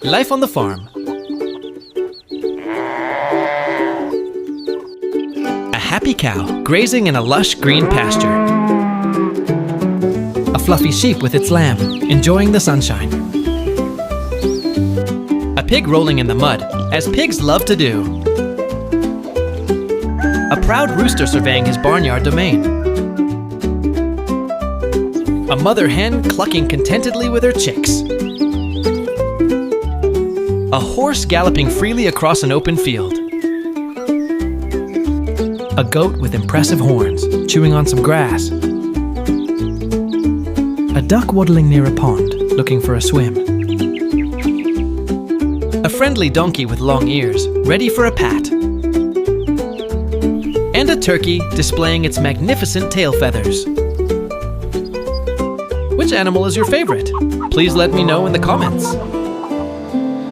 Life on the farm. A happy cow grazing in a lush green pasture. A fluffy sheep with its lamb, enjoying the sunshine. A pig rolling in the mud, as pigs love to do. A proud rooster surveying his barnyard domain. A mother hen clucking contentedly with her chicks. A horse galloping freely across an open field. A goat with impressive horns, chewing on some grass. A duck waddling near a pond, looking for a swim. A friendly donkey with long ears, ready for a pat. And a turkey displaying its magnificent tail feathers. Which animal is your favorite? Please let me know in the comments.